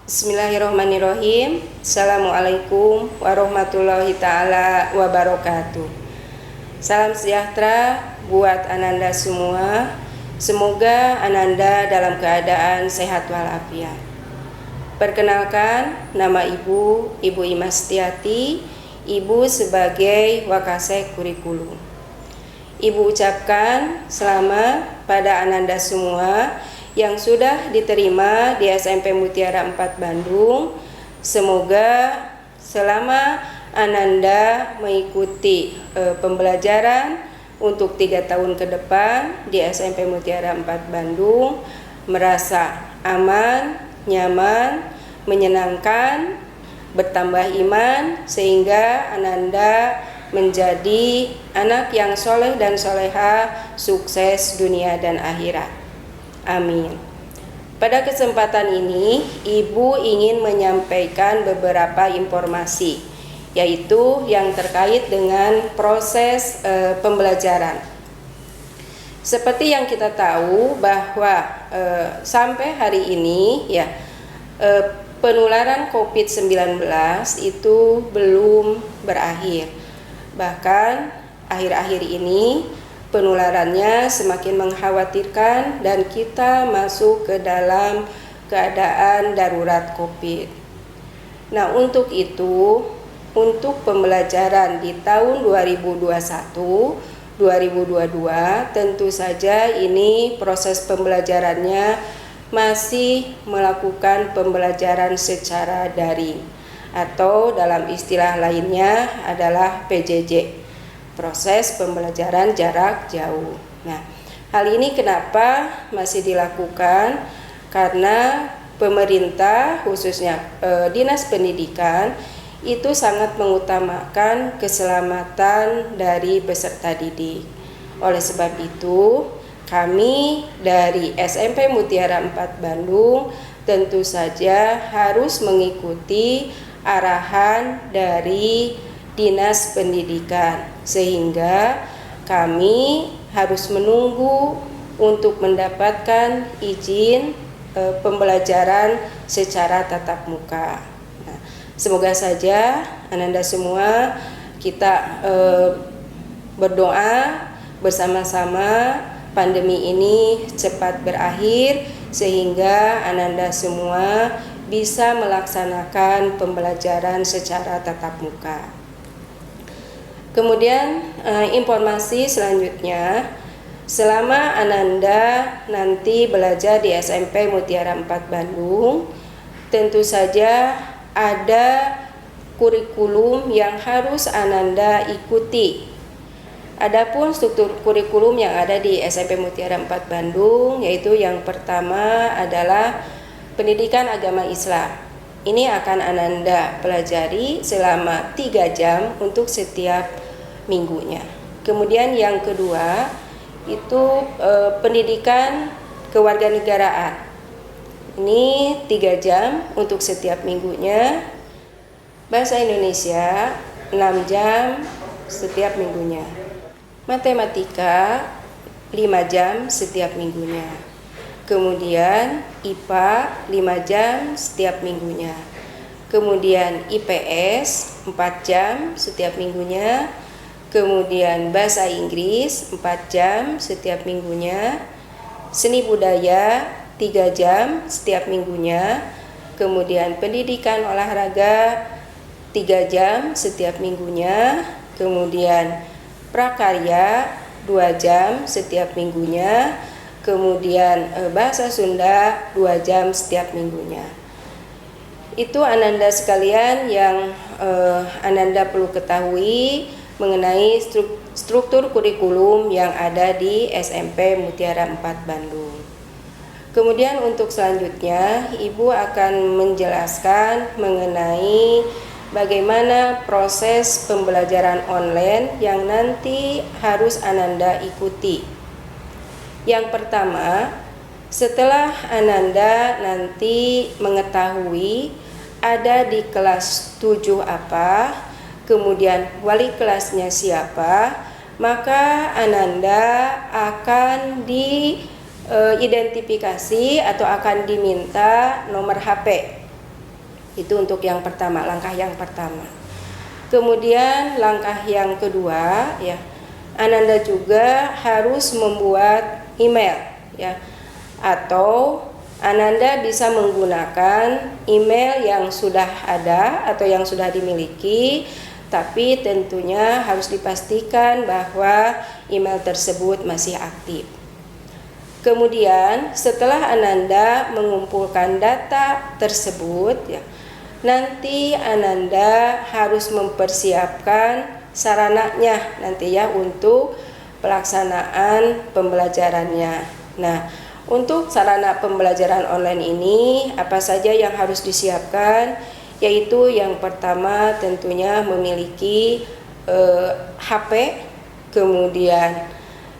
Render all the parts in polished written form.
Bismillahirrahmanirrahim. Assalamualaikum warahmatullahi ta'ala wabarakatuh. Salam sejahtera buat Ananda semua. Semoga Ananda dalam keadaan sehat walafiat. Perkenalkan, nama Ibu Imastiati, Ibu sebagai Wakasek Kurikulum. Ibu ucapkan selamat pada Ananda semua yang sudah diterima di SMP Mutiara 4 Bandung. Semoga selama Ananda mengikuti pembelajaran untuk 3 tahun ke depan di SMP Mutiara 4 Bandung merasa aman, nyaman, menyenangkan, bertambah iman, sehingga Ananda menjadi anak yang soleh dan soleha, sukses dunia dan akhirat. Amin. Pada kesempatan ini, Ibu ingin menyampaikan beberapa informasi, yaitu yang terkait dengan proses pembelajaran. Seperti yang kita tahu bahwa sampai hari ini penularan COVID-19 itu belum berakhir. Bahkan akhir-akhir ini penularannya semakin mengkhawatirkan dan kita masuk ke dalam keadaan darurat COVID. Nah, untuk itu, untuk pembelajaran di tahun 2021-2022, tentu saja ini proses pembelajarannya masih melakukan pembelajaran secara daring atau dalam istilah lainnya adalah PJJ. Proses pembelajaran jarak jauh. Nah, hal ini kenapa masih dilakukan? Karena pemerintah, khususnya Dinas Pendidikan, itu sangat mengutamakan keselamatan dari peserta didik. Oleh sebab itu, kami dari SMP Mutiara 4 Bandung tentu saja harus mengikuti arahan dari Dinas Pendidikan, sehingga kami harus menunggu untuk mendapatkan izin pembelajaran secara tatap muka. Nah, semoga saja Ananda semua kita berdoa bersama-sama pandemi ini cepat berakhir, sehingga Ananda semua bisa melaksanakan pembelajaran secara tatap muka. Kemudian informasi selanjutnya, selama Ananda nanti belajar di SMP Mutiara 4 Bandung, tentu saja ada kurikulum yang harus Ananda ikuti. Adapun struktur kurikulum yang ada di SMP Mutiara 4 Bandung, yaitu yang pertama adalah pendidikan agama Islam. Ini akan Ananda pelajari selama 3 jam untuk setiap minggunya. Kemudian yang kedua itu pendidikan kewarganegaraan. Ini 3 jam untuk setiap minggunya. Bahasa Indonesia 6 jam setiap minggunya. Matematika 5 jam setiap minggunya. Kemudian IPA 5 jam setiap minggunya. Kemudian IPS 4 jam setiap minggunya. Kemudian bahasa Inggris 4 jam setiap minggunya. Seni budaya 3 jam setiap minggunya. Kemudian pendidikan olahraga 3 jam setiap minggunya. Kemudian prakarya 2 jam setiap minggunya. Kemudian bahasa Sunda 2 jam setiap minggunya. Itu Ananda sekalian yang Ananda perlu ketahui mengenai struktur kurikulum yang ada di SMP Mutiara 4 Bandung. Kemudian untuk selanjutnya, Ibu akan menjelaskan mengenai bagaimana proses pembelajaran online yang nanti harus Ananda ikuti. Yang pertama, setelah Ananda nanti mengetahui ada di kelas 7 apa, kemudian wali kelasnya siapa, maka Ananda akan diidentifikasi atau akan diminta nomor HP. Itu untuk yang pertama, langkah yang pertama. Kemudian langkah yang kedua ya, Ananda juga harus membuat email ya, atau Ananda bisa menggunakan email yang sudah ada atau yang sudah dimiliki, tapi tentunya harus dipastikan bahwa email tersebut masih aktif. Kemudian setelah Ananda mengumpulkan data tersebut ya, nanti Ananda harus mempersiapkan sarananya nanti ya untuk pelaksanaan pembelajarannya. Nah, untuk sarana pembelajaran online ini apa saja yang harus disiapkan? Yaitu yang pertama tentunya memiliki HP, kemudian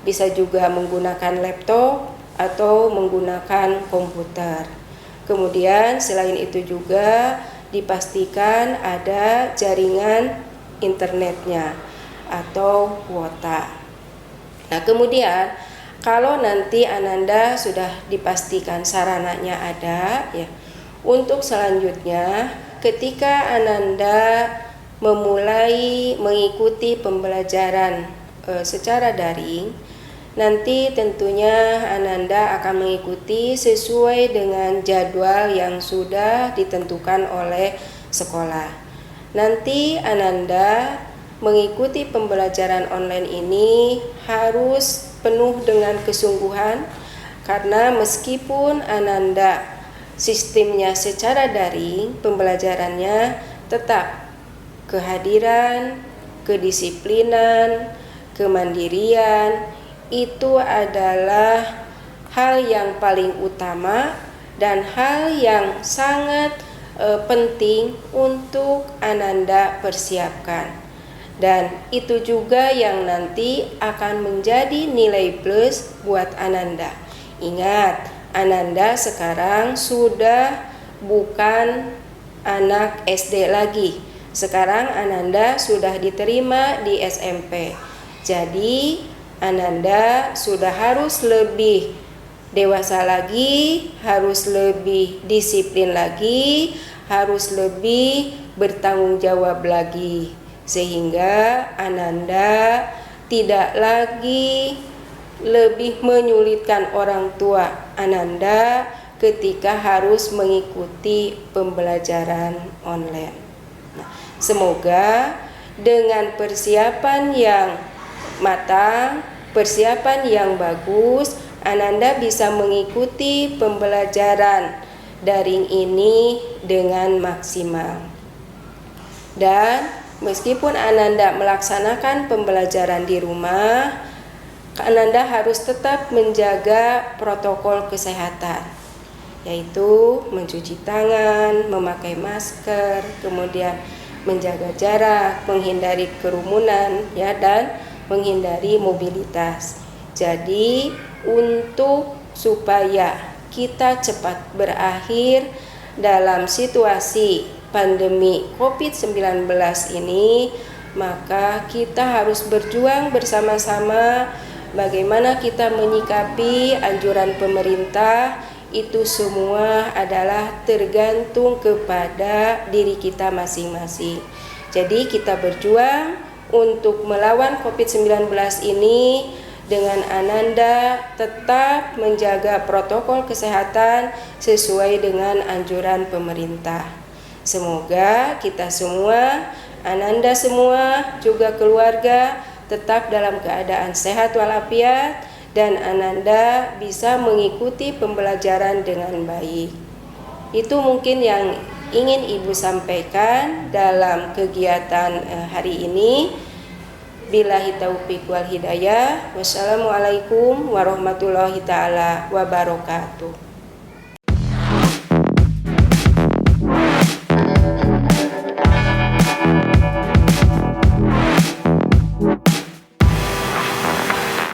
bisa juga menggunakan laptop atau menggunakan komputer. Kemudian selain itu juga dipastikan ada jaringan internetnya atau kuota. Nah, kemudian kalau nanti Ananda sudah dipastikan sarananya ada ya, untuk selanjutnya ketika Ananda memulai mengikuti pembelajaran secara daring, nanti tentunya Ananda akan mengikuti sesuai dengan jadwal yang sudah ditentukan oleh sekolah. Nanti Ananda mengikuti pembelajaran online ini harus penuh dengan kesungguhan, karena meskipun Ananda sistemnya secara daring, pembelajarannya tetap kehadiran, kedisiplinan, kemandirian itu adalah hal yang paling utama dan hal yang sangat penting untuk Ananda persiapkan, dan itu juga yang nanti akan menjadi nilai plus buat Ananda. Ingat, Ananda sekarang sudah bukan anak SD lagi. Sekarang Ananda sudah diterima di SMP. Jadi Ananda sudah harus lebih dewasa lagi, harus lebih disiplin lagi, harus lebih bertanggung jawab lagi, sehingga Ananda tidak lagi lebih menyulitkan orang tua Ananda ketika harus mengikuti pembelajaran online. Nah, semoga dengan persiapan yang matang, persiapan yang bagus, Ananda bisa mengikuti pembelajaran daring ini dengan maksimal. Dan meskipun Ananda melaksanakan pembelajaran di rumah, Ananda harus tetap menjaga protokol kesehatan, yaitu mencuci tangan, memakai masker, kemudian menjaga jarak, menghindari kerumunan ya, dan menghindari mobilitas. Jadi untuk supaya kita cepat berakhir dalam situasi pandemi COVID-19 ini, maka kita harus berjuang bersama-sama bagaimana kita menyikapi anjuran pemerintah. Itu semua adalah tergantung kepada diri kita masing-masing. Jadi kita berjuang untuk melawan COVID-19 ini dengan Ananda tetap menjaga protokol kesehatan sesuai dengan anjuran pemerintah. Semoga kita semua, Ananda semua, juga keluarga tetap dalam keadaan sehat walafiat dan Ananda bisa mengikuti pembelajaran dengan baik. Itu mungkin yang ingin Ibu sampaikan dalam kegiatan hari ini. Billahi taufiq wal hidayah. Wassalamualaikum warahmatullahi taala wabarakatuh.